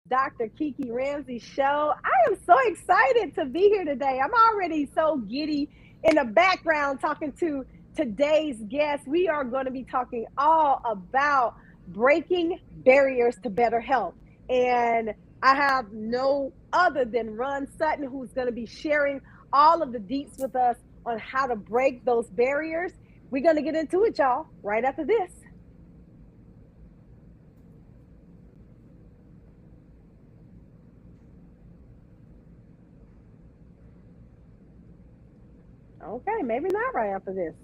Dr. Kiki Ramsey Show. I am so excited to be here today. I'm already so giddy in the background talking to today's guest. We are going to be talking all about breaking barriers to better health. And I have no other than Ron Sutton, who's going to be sharing all of the deets with us on how to break those barriers. We're going to get into it, y'all, right after this. Okay, maybe not right after this.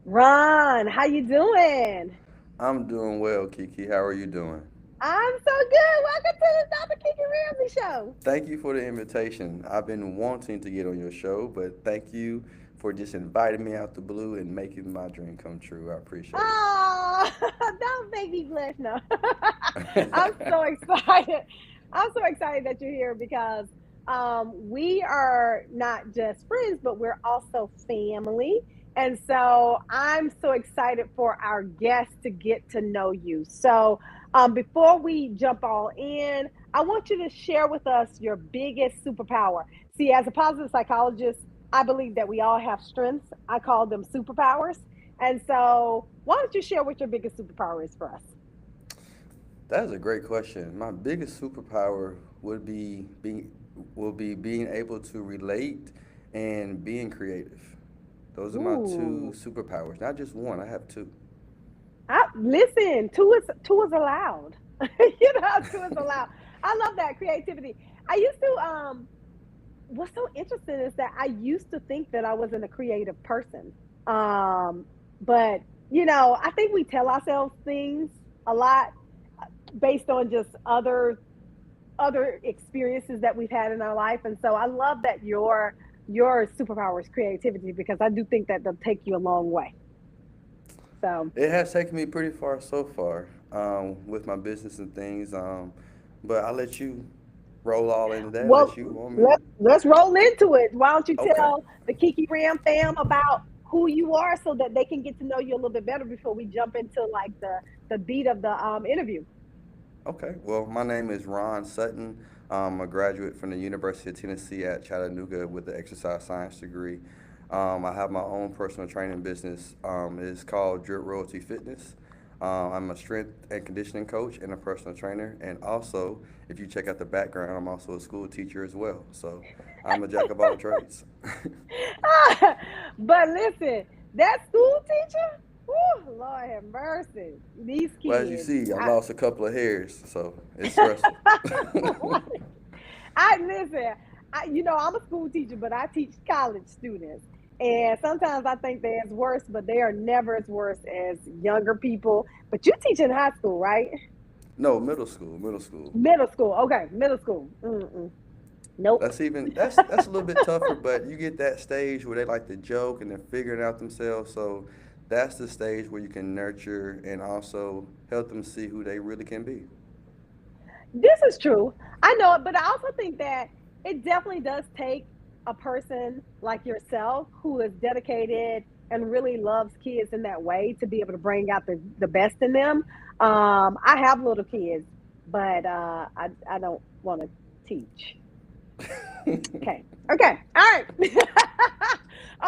Ron, how you doing? I'm doing well, Kiki. How are you doing? I'm so good. Welcome to the Dr. Kiki Ramsey Show. Thank you for the invitation. I've been wanting to get on your show, but thank you for just inviting me out the blue and making my dream come true. I appreciate Oh, don't make me blush. No, I'm it. so excited. I'm so excited that you're here because we are not just friends, but we're also family. And so I'm so excited for our guests to get to know you. So before we jump all in, I want you to share with us your biggest superpower. See, as a positive psychologist, I believe that we all have strengths. I call them superpowers. And so, why don't you share what your biggest superpower is for us? That is a great question. My biggest superpower would be being able to relate and being creative. Those are my two Ooh, superpowers. Not just one. I have two. listen. Two is allowed. Two is allowed. I love that creativity. I used to. What's so interesting is that I used to think that I wasn't a creative person. Um, but I think we tell ourselves things a lot based on just other experiences that we've had in our life. And so I love that your superpower is creativity because I do think that they'll take you a long way. So It has taken me pretty far so far with my business and things. But I'll let you roll all into that well unless you want me. let's roll into it. Why don't you Okay. tell the Kiki Ram fam about who you are so that they can get to know you a little bit better before we jump into like the beat of the interview. Okay. Well, my name is Ron Sutton. I'm a graduate from the University of Tennessee at Chattanooga with an exercise science degree. I have my own personal training business. It's called Drip Royalty Fitness. I'm a strength and conditioning coach and a personal trainer. And also, if you check out the background, I'm also a school teacher as well. So I'm a jack of all trades. But listen, that school teacher, whew, Lord have mercy. These Well, as you kids, see, I lost a couple of hairs, so it's stressful. I listen. I'm a school teacher, but I teach college students, and sometimes I think they're as worse, but they are never as worse as younger people. But you teach in high school, right? No, middle school, middle school. Middle school, okay, middle school. Nope. That's a little bit tougher, but you get that stage where they like to joke and they're figuring out themselves. So that's the stage where you can nurture and also help them see who they really can be. This is true. I know it, but I also think that it definitely does take a person like yourself who is dedicated and really loves kids in that way to be able to bring out the best in them. I have little kids, but I don't want to teach. Okay. Okay. All right.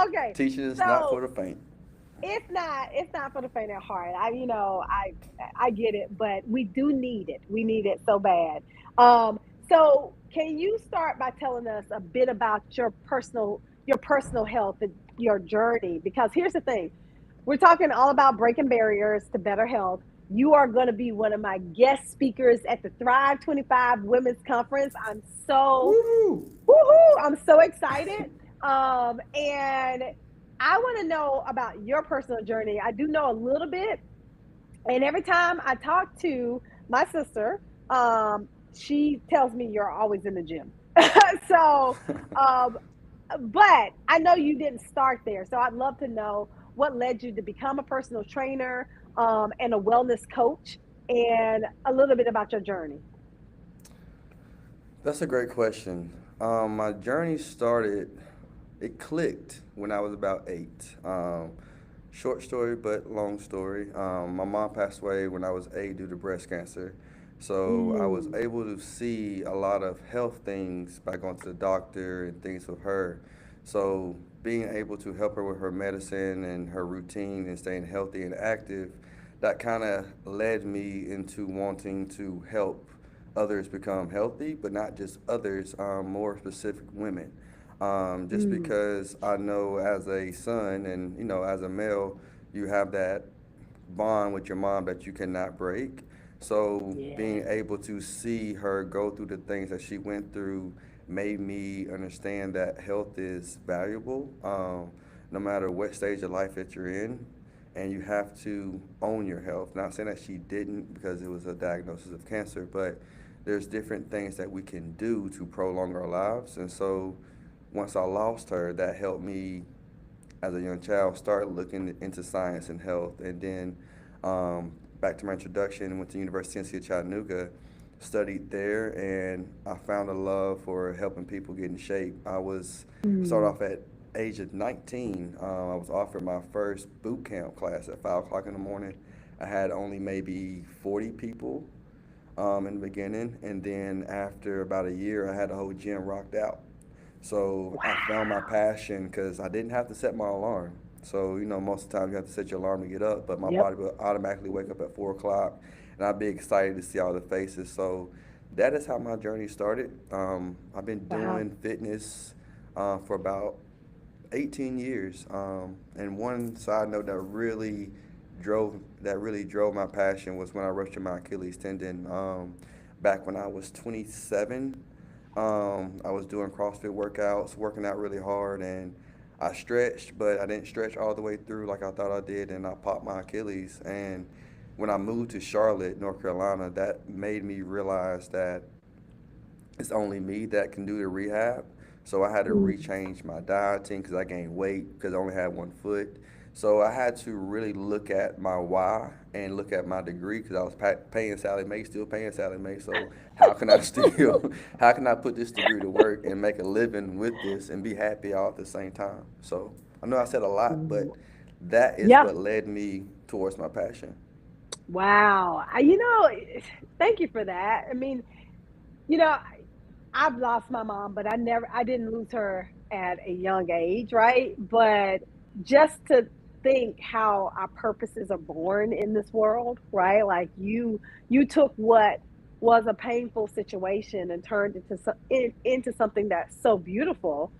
Okay. Teaching is not So for the faint. it's not for the faint of heart. I get it, but we do need it. We need it so bad. So can you start by telling us a bit about your personal health and your journey? Because here's the thing. We're talking all about breaking barriers to better health. You are going to be one of my guest speakers at the Thrive 25 Women's Conference. Woo! Woohoo, I'm so excited. And I want to know about your personal journey. I do know a little bit, and every time I talk to my sister, she tells me you're always in the gym. So, um, but I know you didn't start there. So I'd love to know what led you to become a personal trainer and a wellness coach, and a little bit about your journey. That's a great question. My journey started, it clicked when I was about 8. Short story, but long story. My mom passed away when I was 8 due to breast cancer. So I was Mm, able to see a lot of health things by going to the doctor and things with her. So being able to help her with her medicine and her routine and staying healthy and active, that kind of led me into wanting to help others become healthy, but not just others, more specific women. Just mm, because I know as a son and as a male, you have that bond with your mom that you cannot break. So being yes. able to see her go through the things that she went through made me understand that health is valuable, no matter what stage of life that you're in, and you have to own your health. Not saying that she didn't because it was a diagnosis of cancer, but there's different things that we can do to prolong our lives. And so once I lost her, that helped me as a young child start looking into science and health. And then back to my introduction, went to University of Chattanooga, studied there, and I found a love for helping people get in shape. Started Mm, off at age of 19. I was offered my first boot camp class at 5 o'clock in the morning. I had only maybe 40 people in the beginning, and then after about a year, I had the whole gym rocked out. So I found my wow. passion because I didn't have to set my alarm. So most of the time you have to set your alarm to get up, but my Yep. body will automatically wake up at 4 o'clock, and I'd be excited to see all the faces. So that is how my journey started. I've been Wow. doing fitness for about 18 years. And one side note that really drove my passion was when I ruptured my Achilles tendon back when I was 27. I was doing CrossFit workouts, working out really hard, and I stretched, but I didn't stretch all the way through like I thought I did, and I popped my Achilles. And when I moved to Charlotte, North Carolina, that made me realize that it's only me that can do the rehab. So I had to Mm, rechange my dieting because I gained weight because I only had 1 foot. So I had to really look at my why and look at my degree because I was paying Sally Mae, still paying Sally Mae. So how can I still, how can I put this degree to work and make a living with this and be happy all at the same time? So I know I said a lot, mm. but that is Yeah. what led me towards my passion. Wow. Thank you for that. I mean, you know, I've lost my mom, but I didn't lose her at a young age, right? But just to think how our purposes are born in this world, right? Like you took what was a painful situation and turned it into something that's so beautiful,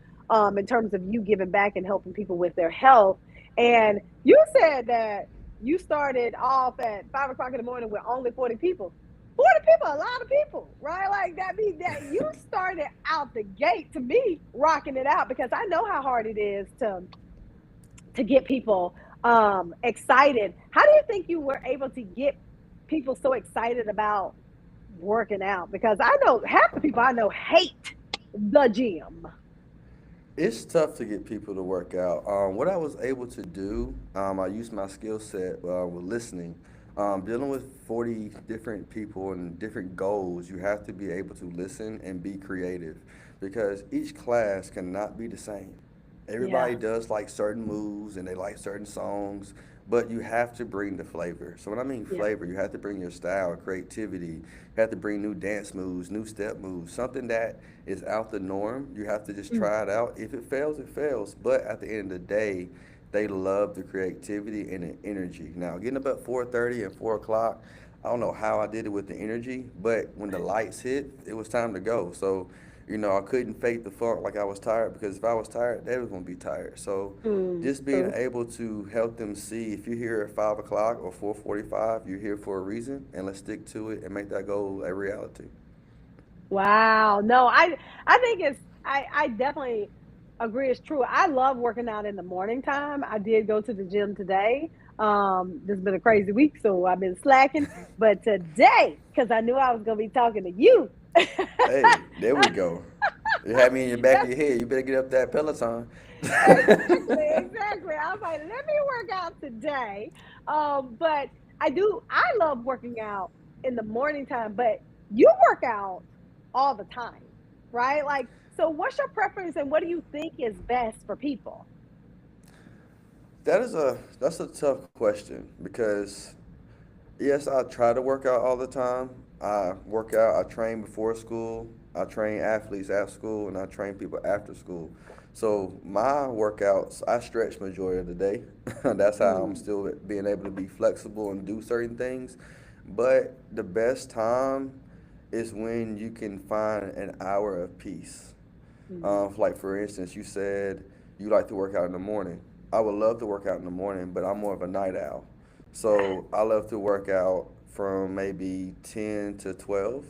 in terms of you giving back and helping people with their health. And you said that you started off at 5 o'clock in the morning with only 40 people. 40 people, a lot of people, right? Like that means that you started out the gate to me rocking it out, because I know how hard it is to get people excited. How do you think you were able to get people so excited about working out? Because I know half the people I know hate the gym. It's tough to get people to work out. What I was able to do, I used my skill set with listening. Dealing with 40 different people and different goals, you have to be able to listen and be creative because each class cannot be the same. Yeah. Everybody does like certain moves and they like certain songs, but you have to bring the flavor. So when I mean Yeah. flavor, you have to bring your style, creativity. You have to bring new dance moves, new step moves, something that is out the norm. You have to just Mm. try it out. If it fails, it fails. But at the end of the day, they love the creativity and the energy. Now, getting up at 4:30 and 4 o'clock, I don't know how I did it with the energy, but when the lights hit, it was time to go. So I couldn't fake the funk like I was tired because if I was tired, they was gonna be tired. So Mm. just being True. able to help them see if you're here at 5 o'clock or 4:45, you're here for a reason, and let's stick to it and make that goal a reality. Wow. No, I think I definitely agree it's true. I love working out in the morning time. I did go to the gym today. This has been a crazy week, so I've been slacking. But today, because I knew I was gonna be talking to you. Hey, there we go. You had me in your back of That's your head. You better get up that Peloton. exactly, exactly. I was like, let me work out today. But I love working out in the morning time, but you work out all the time, right? Like So what's your preference and what do you think is best for people? That's a tough question because yes, I try to work out all the time. I work out, I train before school, I train athletes at school, and I train people after school. So my workouts, I stretch majority of the day. That's how I'm Mm, still being able to be flexible and do certain things. But the best time is when you can find an hour of peace. mm, Like for instance, you said you like to work out in the morning. I would love to work out in the morning, but I'm more of a night owl. So I love to work out from maybe 10 to 12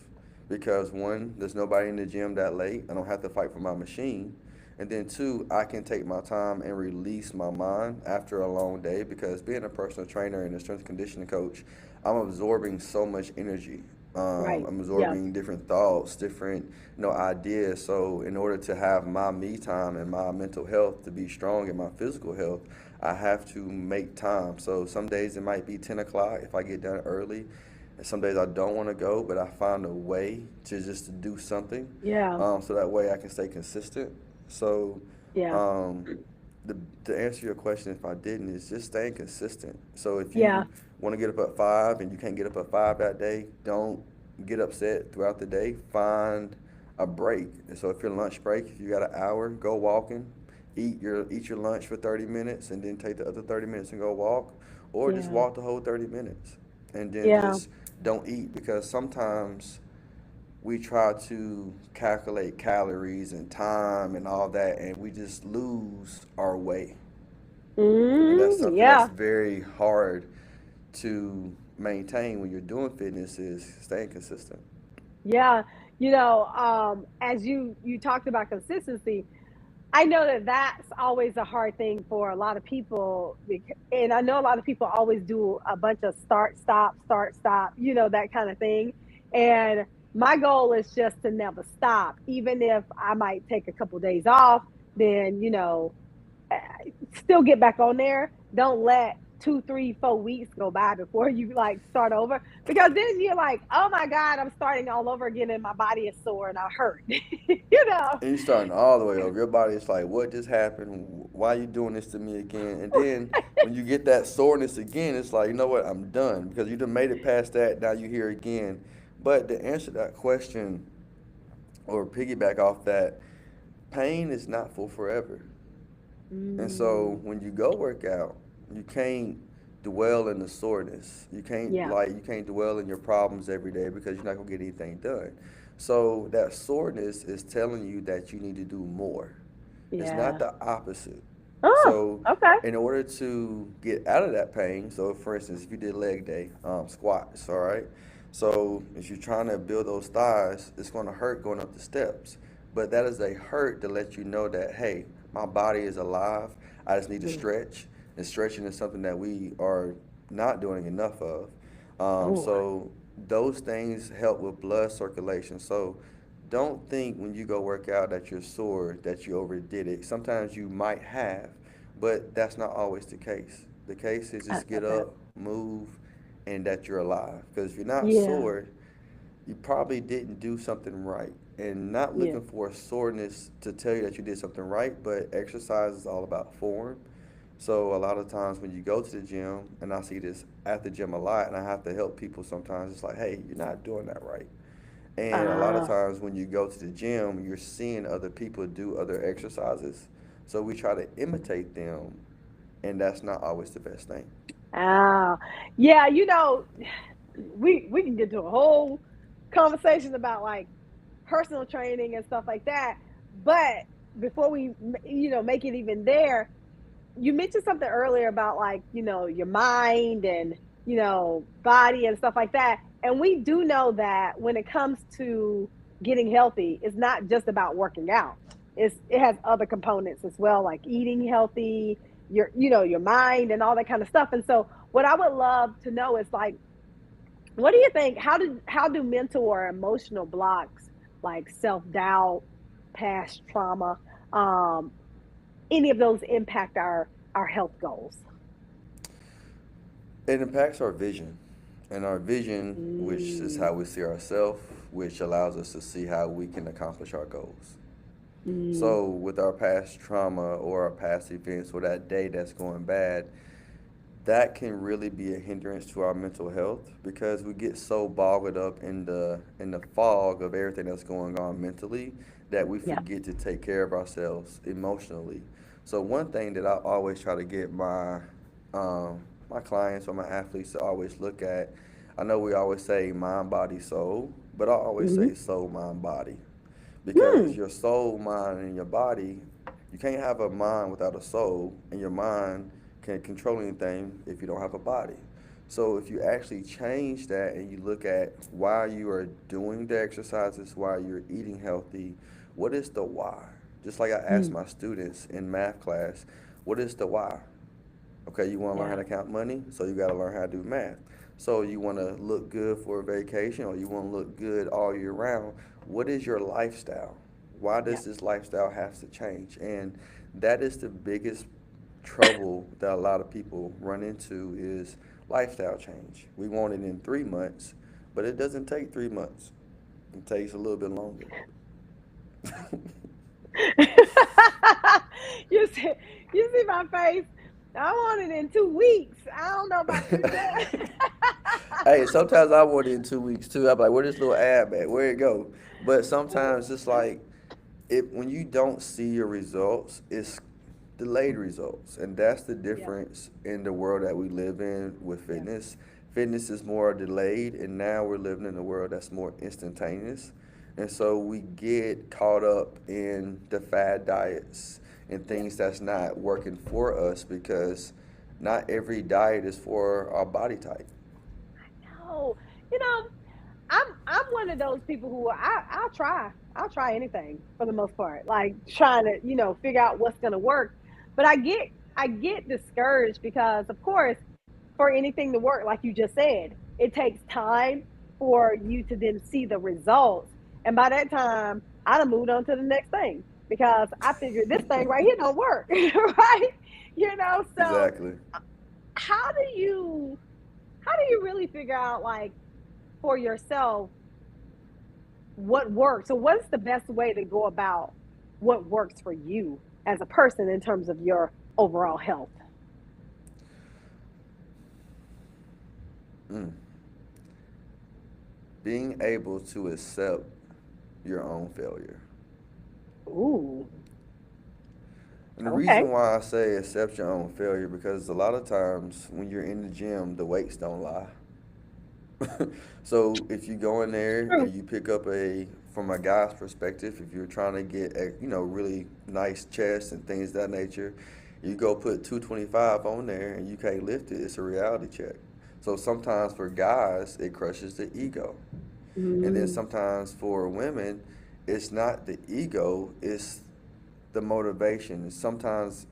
because one, there's nobody in the gym that late. I don't have to fight for my machine. And then two, I can take my time and release my mind after a long day because being a personal trainer and a strength conditioning coach, I'm absorbing so much energy. right. I'm Yeah. absorbing different thoughts, different ideas. So in order to have my me time and my mental health to be strong and my physical health, I have to make time. So some days it might be 10 o'clock if I get done early. And some days I don't want to go, but I find a way to just to do something, Yeah. so that way I can stay consistent. So Yeah. um, to answer your question, if I didn't, is just staying consistent. So if Yeah. you want to get up at 5 and you can't get up at 5 that day, don't get upset throughout the day. Find a break. And so if your lunch break, if you got an hour, go walking. Eat your lunch for 30 minutes and then take the other 30 minutes and go walk, or just Yeah. walk the whole 30 minutes and then Yeah. just don't eat because sometimes we try to calculate calories and time and all that, and we just lose our way. And that's Mm, something that's yeah. very hard to maintain when you're doing fitness is staying consistent. Yeah. As you talked about consistency, I know that that's always a hard thing for a lot of people, and I know a lot of people always do a bunch of start, stop, that kind of thing. And my goal is just to never stop, even if I might take a couple days off, then, still get back on there. Don't let 2, 3, 4 weeks go by before you like start over because then you're like, oh my God, I'm starting all over again and my body is sore and I hurt. you know. And you're starting all the way over. Your body is like, what just happened? Why are you doing this to me again? And then when you get that soreness again, it's like, you know what? I'm done because you done made it past that. Now you're here again. But to answer that question or piggyback off that, pain is not for forever. And so Mm, when you go work out, you can't dwell in the soreness. yeah. You can't dwell in your problems every day because you're not gonna get anything done. So that soreness is telling you that you need to do more. It's not Yeah. the opposite. Oh, So okay. in order to get out of that pain, so for instance, if you did leg day, squats, all right. So if you're trying to build those thighs, it's going to hurt going up the steps. But that is a hurt to let you know that, hey, my body is alive. I just need to Mm. stretch. And stretching is something that we are not doing enough of. Oh, So those things help with blood circulation. So don't think when you go work out that you're sore that you overdid it. Sometimes you might have, but that's not always the case. The case is just get okay. up, move, and that you're alive. Because if you're not Yeah. sore, you probably didn't do something right. And not Yeah. looking for a soreness to tell you that you did something right, but exercise is all about form. So a lot of times when you go to the gym, and I see this at the gym a lot, and I have to help people sometimes, it's like, hey, you're not doing that right. And a lot of Uh, times when you go to the gym, you're seeing other people do other exercises. So we try to imitate them, and that's not always the best thing. ah, yeah. We can get to a whole conversation about like personal training and stuff like that. But before we, make it even there, you mentioned something earlier about like your mind and body and stuff like that, and we do know that when it comes to getting healthy, it's not just about working out. It has other components as well, like eating healthy, your mind and all that kind of stuff. And so what I would love to know is like, what do you think, how do mental or emotional blocks like self-doubt, past trauma, um any of those impact our health goals? It impacts our vision, and our vision, which is Mm, how we see ourselves, which allows us to see how we can accomplish our goals. Mm, So with our past trauma or our past events or that day that's going bad, that can really be a hindrance to our mental health because we get so bogged up in the fog of everything that's going on mentally that we yeah. forget to take care of ourselves emotionally. So one thing that I always try to get my clients or my athletes to always look at, I know we always say mind, body, soul, but I always Hmm. say soul, mind, body because Hmm. your soul, mind, and your body, you can't have a mind without a soul, and your mind can't control anything if you don't have a body. So if you actually change that and you look at why you are doing the exercises, why you're eating healthy, what is the why? Just like I ask Mm, my students in math class, what is the why? Okay, you want to learn how yeah. to count money, so you got to learn how to do math. So you want to look good for a vacation, or you want to look good all year round. What is your lifestyle? Why Yeah. does this lifestyle have to change? And that is the biggest trouble that a lot of people run into is lifestyle change. We want it in 3 months, but it doesn't take 3 months. It takes a little bit longer. you see, you see my face. I want it in 2 weeks. I don't know about 3 months. Hey, sometimes I want it in 2 weeks too. I'm like, where this little ab at? Where it go? But sometimes it's like, when you don't see your results, it's delayed results, and that's the Yeah. difference in the world that we live in with Yeah. fitness. Fitness is more delayed, and now we're living in a world that's more instantaneous, and so we get caught up in the fad diets and Yeah. things that's not working for us because not every diet is for our body type. No. You know, I'm one of those people who I'll try anything for the most part, like trying to figure out what's going to work. But I get discouraged because of course for anything to work, like you just said, it takes time for you to then see the results, and by that time I done moved on to the next thing because I figured this thing right here don't work, right? So Exactly. how do you really figure out, like, for yourself, what works? So what's the best way to go about what works for you as a person in terms of your overall health? Mm. Being able to accept your own failure. Ooh, And the okay. reason why I say accept your own failure because a lot of times when you're in the gym, the weights don't lie. So if you go in there True. and you pick up from a guy's perspective, if you're trying to get a really nice chest and things of that nature, you go put 225 on there and you can't lift it. It's a reality check. So sometimes for guys, it crushes the ego. And then Mm, sometimes for women, it's not the ego, it's the motivation. Sometimes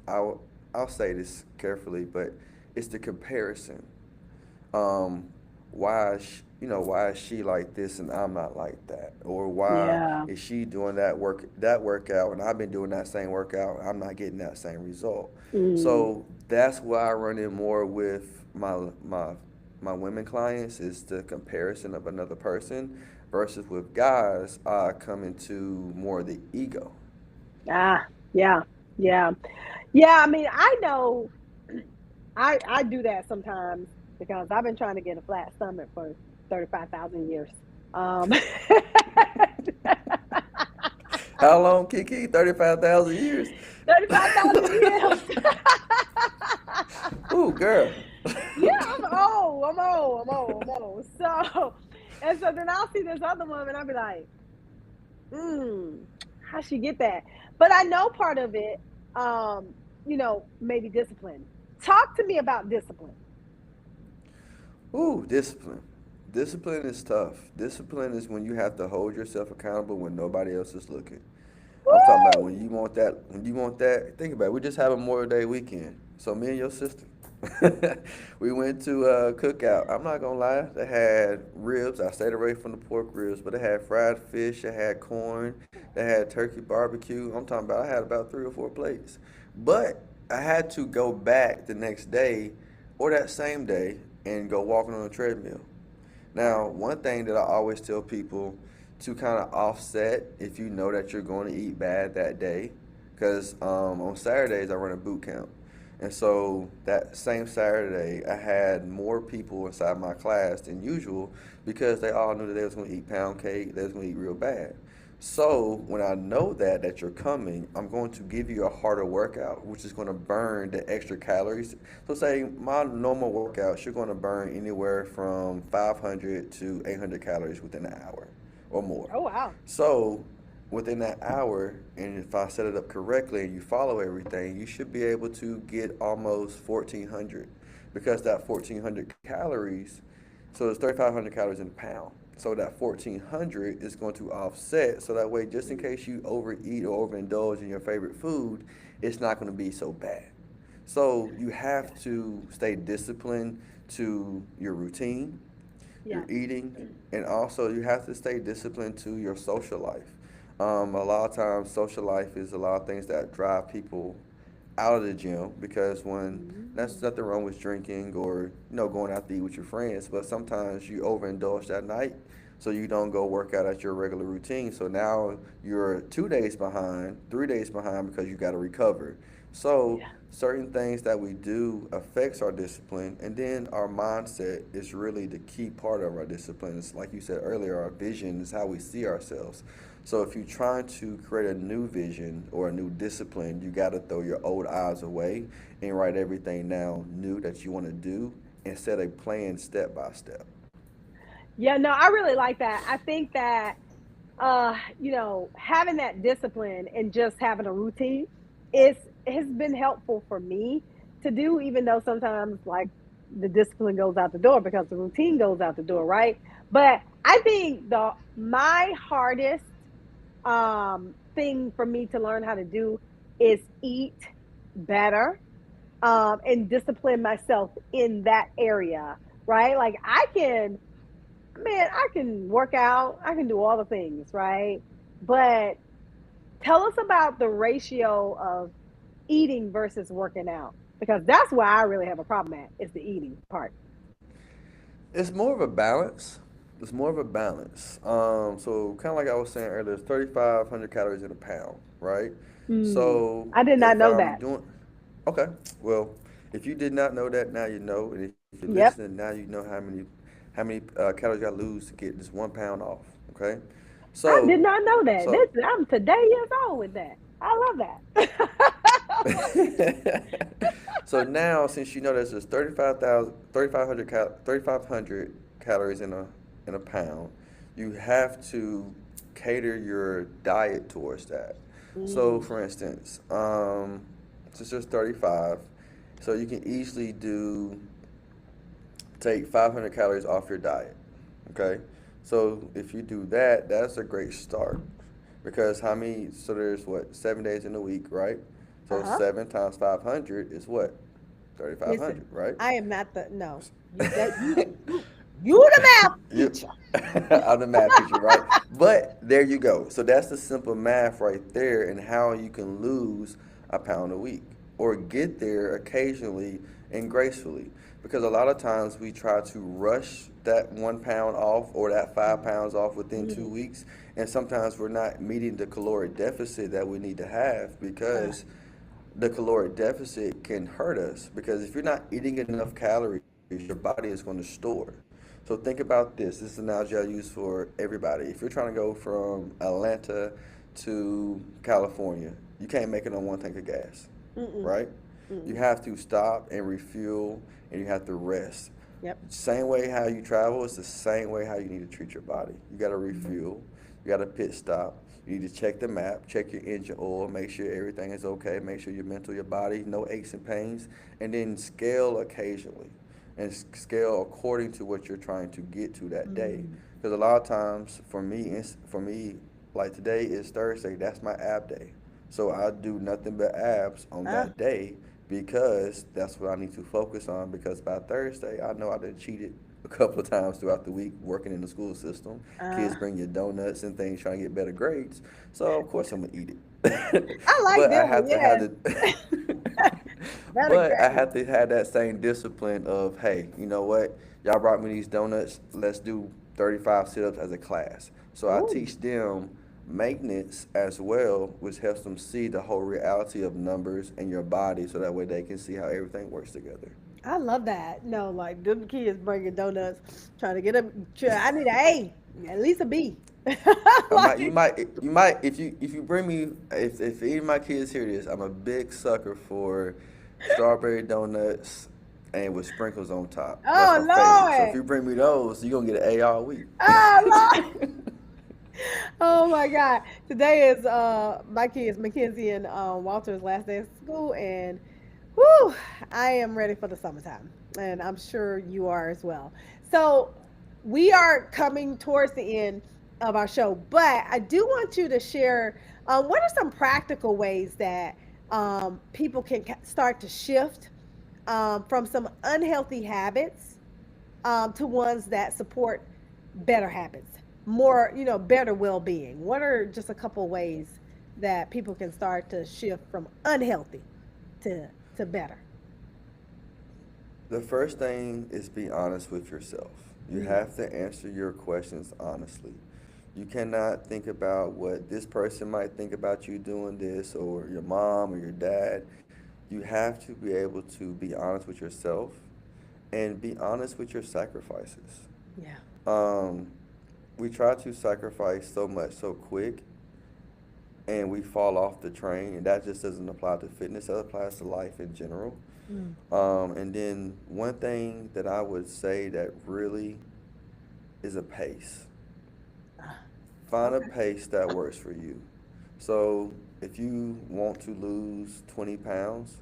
I'll say this carefully, but it's the comparison. Um, why is she like this and I'm not like that, or why yeah. is she doing that workout and I've been doing that same workout and I'm not getting that same result. Mm, So that's why I run in more with my women clients is the comparison of another person versus with guys I come into more of the ego. ah, yeah, yeah, yeah. I mean, I know I do that sometimes because I've been trying to get a flat stomach for 35,000 years. Um, How long, Kiki? 35,000 years. 35,000 years. Ooh, girl. Yeah, I'm old. I'm old. I'm old. I'm old. So, and so then I'll see this other woman. I'll be like, how she get that? But I know part of it, maybe discipline. Talk to me about discipline. Ooh, discipline. Discipline is tough. Discipline is when you have to hold yourself accountable when nobody else is looking. I'm talking about Woo! when you want that. When you want that, think about it. We just have a Memorial Day weekend. So me and your sister, we went to a cookout. I'm not gonna lie. They had ribs. I stayed away from the pork ribs, but they had fried fish. They had corn. They had turkey barbecue. I'm talking about. I had about 3 or 4 plates. But I had to go back the next day, or that same day, and go walking on a treadmill. Yeah. Now, one thing that I always tell people to kind of offset if you know that you're going to eat bad that day. Because on Saturdays, I run a boot camp. And so that same Saturday, I had more people inside my class than usual because they all knew that they was going to eat pound cake, they was going to eat real bad. So when I know that you're coming, I'm going to give you a harder workout, which is going to burn the extra calories. So say my normal workouts, you're going to burn anywhere from 500 to 800 calories within an hour or more. Oh wow. So within that hour, and if I set it up correctly and you follow everything, you should be able to get almost 1400 because that 1400 calories, so it's 3500 calories in a pound. So that 1400 is going to offset so that way just in case you overeat or overindulge in your favorite food, it's not going to be so bad. So you have to stay disciplined to your routine, Yeah. your eating, and also you have to stay disciplined to your social life. A lot of times, social life is a lot of things that drive people out of the gym because when Mm. that's nothing wrong with drinking or going out to eat with your friends, but sometimes you overindulge that night, so you don't go work out at your regular routine. So now you're 2 days behind, 3 days behind because you got to recover. So Yeah. certain things that we do affects our discipline, and then our mindset is really the key part of our discipline. It's like you said earlier, our vision is how we see ourselves. So if you're trying to create a new vision or a new discipline, you got to throw your old eyes away and write everything down new that you want to do and set a plan step by step. Yeah, no, I really like that. I think that having that discipline and just having a routine is has been helpful for me to do, even though sometimes like the discipline goes out the door because the routine goes out the door, right? But I think the my hardest thing for me to learn how to do is eat better and discipline myself in that area, right? Like I can work out, I can do all the things, right? But tell us about the ratio of eating versus working out because that's where I really have a problem at is the eating part. It's more of a balance. It's more of a balance. So kind of like I was saying earlier, it's 3,500 calories in a pound, right? Mm, So I did not if know I'm that. doing, okay, well, if you did not know that, now you know, and if you're Yep. listening, now you know how many calories you got to lose to get this 1 pound off. Okay, I did so not know that. so This I'm today years old with that. I love that. so now, since you know there's 3,500 calories in a pound, you have to cater your diet towards that. So, Mm, for instance, since there's 35, so you can easily do take 500 calories off your diet. Okay, so if you do that, that's a great start because how many? So there's what 7 days in a week, right? So uh-huh. 7 times 500 is what? Listen, 3,500, right? I am not the no. You the math You, teacher. I'm the math teacher, right? But there you go. So that's the simple math right there, and how you can lose a pound a week or get there occasionally and gracefully. Because a lot of times we try to rush that 1 pound off or that 5 pounds off within Mm, 2 weeks, and sometimes we're not meeting the caloric deficit that we need to have uh, because the caloric deficit can hurt us because if you're not eating enough calories, your body is going to store. So think about this. This is an analogy I use for everybody. If you're trying to go from Atlanta to California, you can't make it on one tank of gas, mm-mm, right? You mm-mm. have to stop and refuel and you have to rest. Yep. Same way how you travel is the same way how you need to treat your body. You got to refuel. You got to pit stop. You need to check the map, check your engine oil, make sure everything is okay, make sure your mental, your body, no aches and pains, and then scale occasionally and scale according to what you're trying to get to that day. Mm, Because a lot of times for me, like today is Thursday, that's my ab day. So I do nothing but abs on uh, that day because that's what I need to focus on. Because by Thursday, I know I done cheated a couple of times throughout the week working in the school system. uh. Kids bring you donuts and things trying to get better grades. So of course I'm gonna eat it. I like but I them, have to have yes. the Better but I grade. have to have that same discipline of, hey, you know what? Y'all brought me these donuts. Let's do 35 sit-ups as a class. So I Oh, teach them maintenance as well, which helps them see the whole reality of numbers and your body, so that way they can see how everything works together. I love that. No, like them kids bringing donuts, trying to get them. I need an A, at least a B. I might, Like, you might, if you bring me, if any of my kids hear this, I'm a big sucker for strawberry donuts and with sprinkles on top. That's oh my favorite. So if Lord, you bring me those, you're gonna get an A all week. oh Lord. Oh my God. Today is my kids, Mackenzie and Walter's last day of school, and whew, I am ready for the summertime. And I'm sure you are as well. So we are coming towards the end of our show, but I do want you to share what are some practical ways that people can start to shift from some unhealthy habits to ones that support better habits, more, better well-being. What are just a couple ways that people can start to shift from unhealthy to better? The first thing is be honest with yourself. You Mm, have to answer your questions honestly. You cannot think about what this person might think about you doing this, or your mom or your dad. You have to be able to be honest with yourself and be honest with your sacrifices. yeah. Um, we try to sacrifice so much so quick, and we fall off the train, and that just doesn't apply to fitness, that applies to life in general. Mm. And then one thing that I would say that really is a pace. Ah, Find a okay. pace that works for you. So if you want to lose 20 pounds,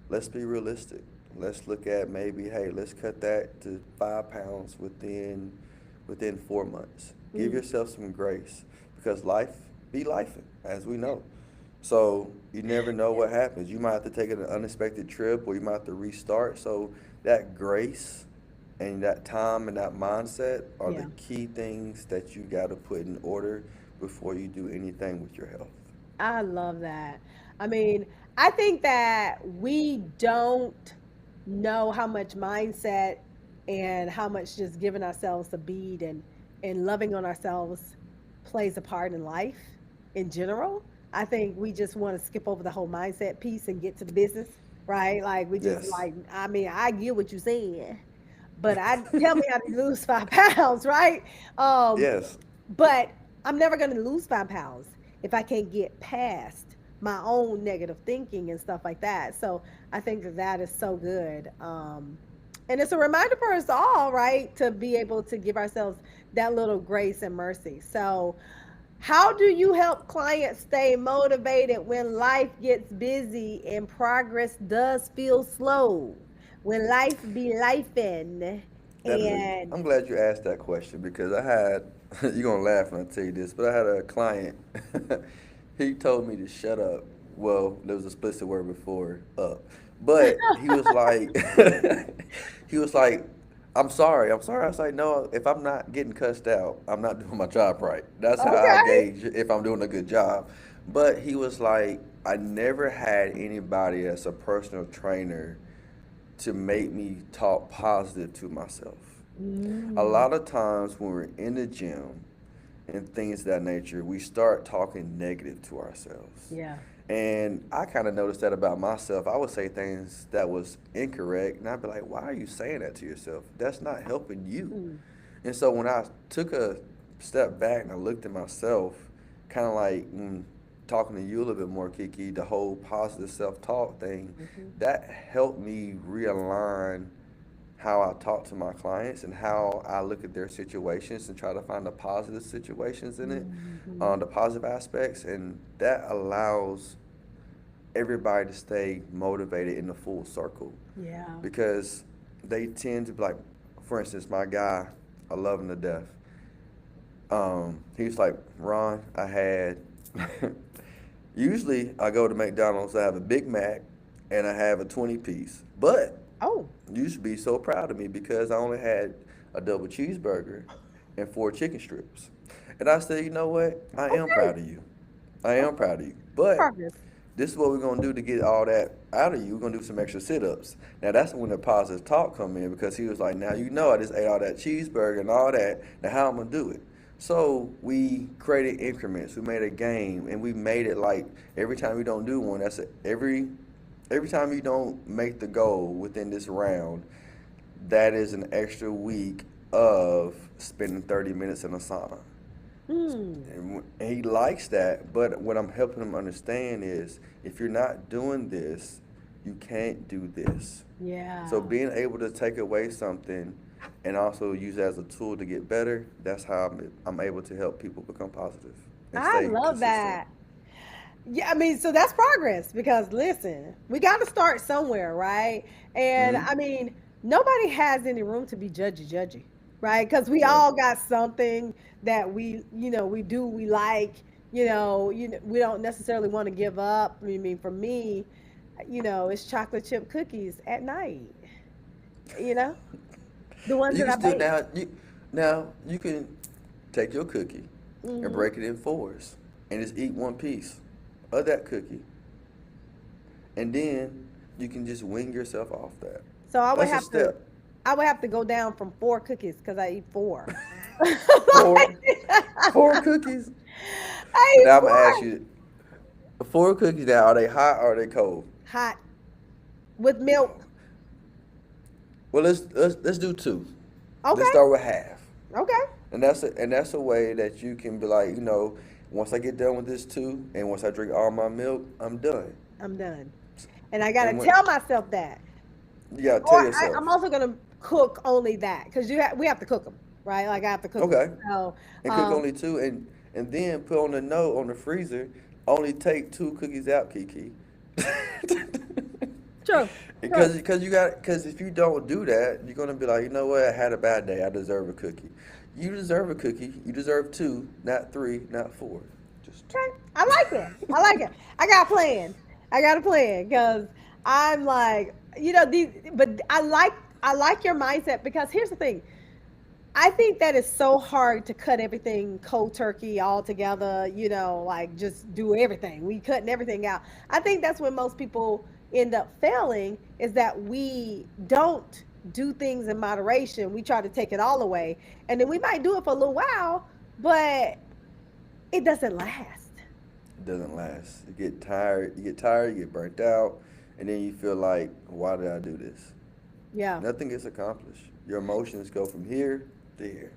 let's be realistic. Let's look at maybe, hey, let's cut that to 5 pounds within 4 months. Give Mm. yourself some grace, because life be lifing, as we know. So you never know Yeah. what happens. You might have to take an unexpected trip, or you might have to restart. So that grace and that time and that mindset are the Yeah. key things that you got to put in order before you do anything with your health. I love that. I mean, I think that we don't know how much mindset and how much just giving ourselves a beat and loving on ourselves plays a part in life in general. I think we just want to skip over the whole mindset piece and get to the business, right? Like we just Yes. like, I mean, I get what you're saying, but I tell me how to lose 5 pounds, right? Um, Yes. but I'm never going to lose 5 pounds if I can't get past my own negative thinking and stuff like that. So I think that that is so good. And it's a reminder for us all, right, to be able to give ourselves that little grace and mercy. So, how do you help clients stay motivated when life gets busy and progress does feel slow? When life be lifing That is a. I'm and glad you asked that question, because I had. You're gonna laugh when I tell you this, but I had a client. He told me to shut up. Well, there was a explicit word before up, but he was like, he was like, I'm sorry, I'm sorry. I was like, no, if I'm not getting cussed out, I'm not doing my job right. That's how I okay. gauge if I'm doing a good job. But he was like, I never had anybody as a personal trainer to make me talk positive to myself. A Mm, lot of times when we're in the gym and things of that nature, we start talking negative to ourselves. yeah. And I kind of noticed that about myself. I would say things that was incorrect, and I'd be like, "Why are you saying that to yourself? That's not helping you." Mm, And so when I took a step back and I looked at myself, kind of like talking to you a little bit more, Kiki, the whole positive self-talk thing, mhm. that helped me realign how I talk to my clients and how I look at their situations and try to find the positive situations in it, Mhm. the positive aspects, and that allows everybody to stay motivated in the full circle, Yeah. because they tend to be like, for instance, my guy, I love him to death. He was like, Ron, I had, usually I go to McDonald's, I have a Big Mac and I have a 20 piece, but Oh, you should be so proud of me because I only had a double cheeseburger and 4 chicken strips. And I said, you know what? I am okay. proud of you. I am Okay. proud of you. But Progress. this is what we're gonna do to get all that out of you. We're gonna do some extra sit-ups. Now that's when the positive talk come in, because he was like, now you know I just ate all that cheeseburger and all that. Now how I'm gonna do it? So we created increments. We made a game, and we made it like every time you don't do one, every time you don't make the goal within this round, that is an extra week of spending 30 minutes in a sauna. Hmm. And he likes that, but what I'm helping him understand is if you're not doing this, you can't do this. So Yeah. being able to take away something and also use it as a tool to get better, that's how I'm able to help people become positive and I stay love consistent. that. Yeah, I mean, so that's progress because listen, we got to start somewhere, right? And Hmm. I mean, nobody has any room to be judgy, right? Because we No. all got something that we do, we like, we don't necessarily want to give up. I mean, for me, it's chocolate chip cookies at night, you know, the ones You that can I still bake. now you can take your cookie and Hmm. break it in fours and just eat one piece of that cookie, and then you can just wing yourself off that. So That's a step. I would have to go down from four cookies because I eat four. Four, four cookies. I eat Now I'm gonna ask four. you, four cookies. Now are they hot or are they cold? Hot with milk. Well, let's do two. Let's Okay. start with half, Okay. and that's a way that you can be like, once I get done with this two, and once I drink all my milk, I'm done. I'm done. And I gotta And when tell myself that. you gotta Or tell I'm yourself, also gonna cook only that because we have to cook them, right? Like I have to cook them. okay, So, and cook um, only two, and then put on the note on the freezer, only take two cookies out, Kiki. true, true. Because if you don't do that, you're gonna be like, you know what? I had a bad day. I deserve a cookie. You deserve a cookie. You deserve two, not three, not four. Just two. Okay. I like it. I like it. I got a plan. I got a plan because I'm like, but I like your mindset because here's the thing. I think that is so hard to cut everything cold turkey all together, like just do everything. We cutting everything out. I think that's when most people end up failing is that we don't do things in moderation. We try to take it all away. And then we might do it for a little while, but it doesn't last. It doesn't last. You get tired. You get tired. You get burnt out, and then you feel like, why did I do this? Yeah. Nothing gets accomplished. Your emotions go from here to here.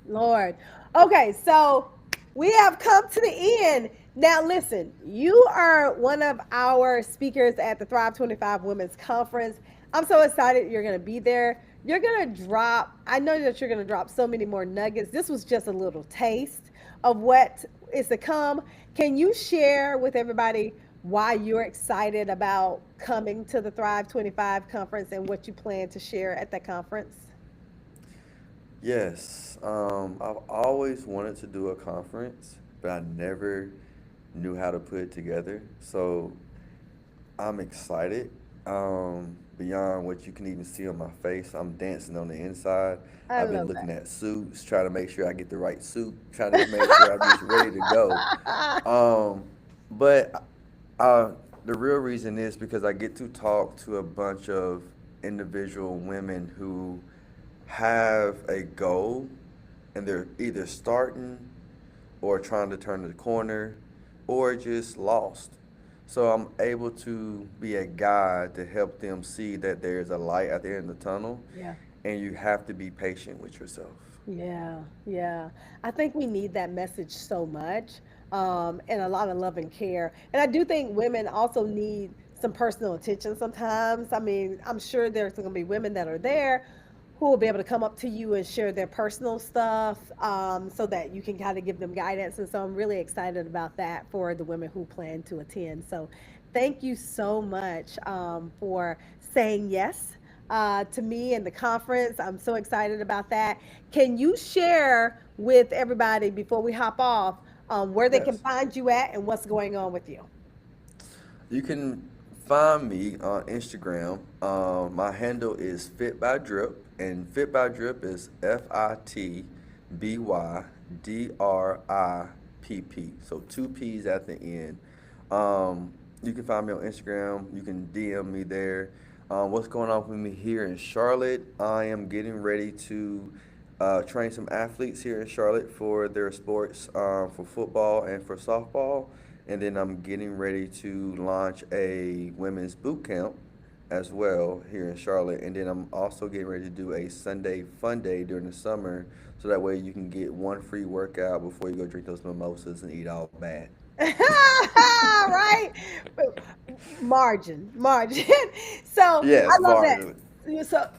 Lord. Okay, so we have come to the end. Now, listen, you are one of our speakers at the Thrive 25 Women's Conference. I'm so excited you're going to be there. I know that you're going to drop so many more nuggets. This was just a little taste of what is to come. Can you share with everybody why you're excited about coming to the Thrive 25 conference and what you plan to share at that conference? Yes, I've always wanted to do a conference, but I never knew how to put it together. So I'm excited. Beyond what you can even see on my face, I'm dancing on the inside. I I've been love looking at suits, trying to make sure I get the right suit, trying to make sure I'm just ready to go. that. But the real reason is because I get to talk to a bunch of individual women who have a goal and they're either starting or trying to turn the corner or just lost. So I'm able to be a guide to help them see that there's a light at the end of the tunnel Yeah. and you have to be patient with yourself. Yeah, yeah. I think we need that message so much, and a lot of love and care. And I do think women also need some personal attention sometimes. I mean, I'm sure there's going to be women that are there who will be able to come up to you and share their personal stuff, so that you can kind of give them guidance. And so I'm really excited about that for the women who plan to attend. So thank you so much, for saying yes, to me and the conference. I'm so excited about that. Can you share with everybody before we hop off, where they can Yes. find you at and what's going on with you? You can find me on Instagram. My handle is Fit by Drip, and Fit by Drip is FITBYDRIPP. So two P's at the end. You can find me on Instagram. You can DM me there. What's going on with me here in Charlotte? I am getting ready to train some athletes here in Charlotte for their sports, for football and for softball. And then I'm getting ready to launch a women's boot camp as well here in Charlotte. And then I'm also getting ready to do a Sunday fun day during the summer, so that way you can get one free workout before you go drink those mimosas and eat all bad. Right? Margin. So Yes, I love that. Varney. So,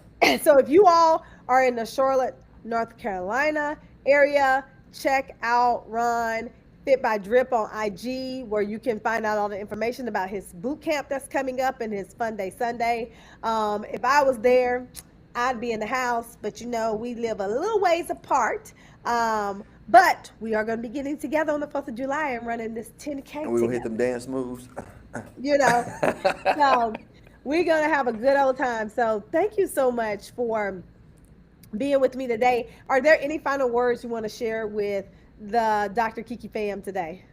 so if you all are in the Charlotte, North Carolina area, check out Ron Fit by Drip on IG, where you can find out all the information about his boot camp that's coming up and his Fun Day Sunday. If I was there, I'd be in the house, but we live a little ways apart. But we are going to be getting together on the 4th of July and running this And 10K we gonna hit them together. dance moves. You know, so we're going to have a good old time. So thank you so much for being with me today. Are there any final words you want to share with the Dr. Kiki fam today?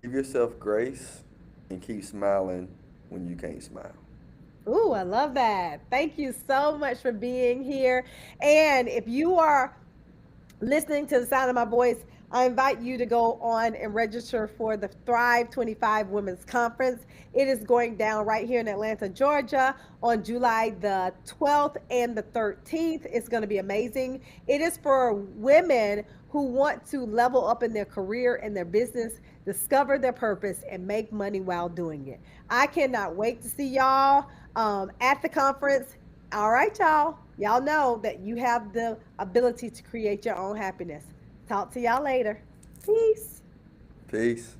Give yourself grace and keep smiling when you can't smile. Ooh, I love that. Thank you so much for being here. And if you are listening to the sound of my voice, I invite you to go on and register for the Thrive 25 Women's Conference. It is going down right here in Atlanta, Georgia on July the 12th and the 13th. It's going to be amazing. It is for women who want to level up in their career and their business, discover their purpose, and make money while doing it. I cannot wait to see y'all at the conference. All right, y'all. Y'all know that you have the ability to create your own happiness. Talk to y'all later. Peace. Peace.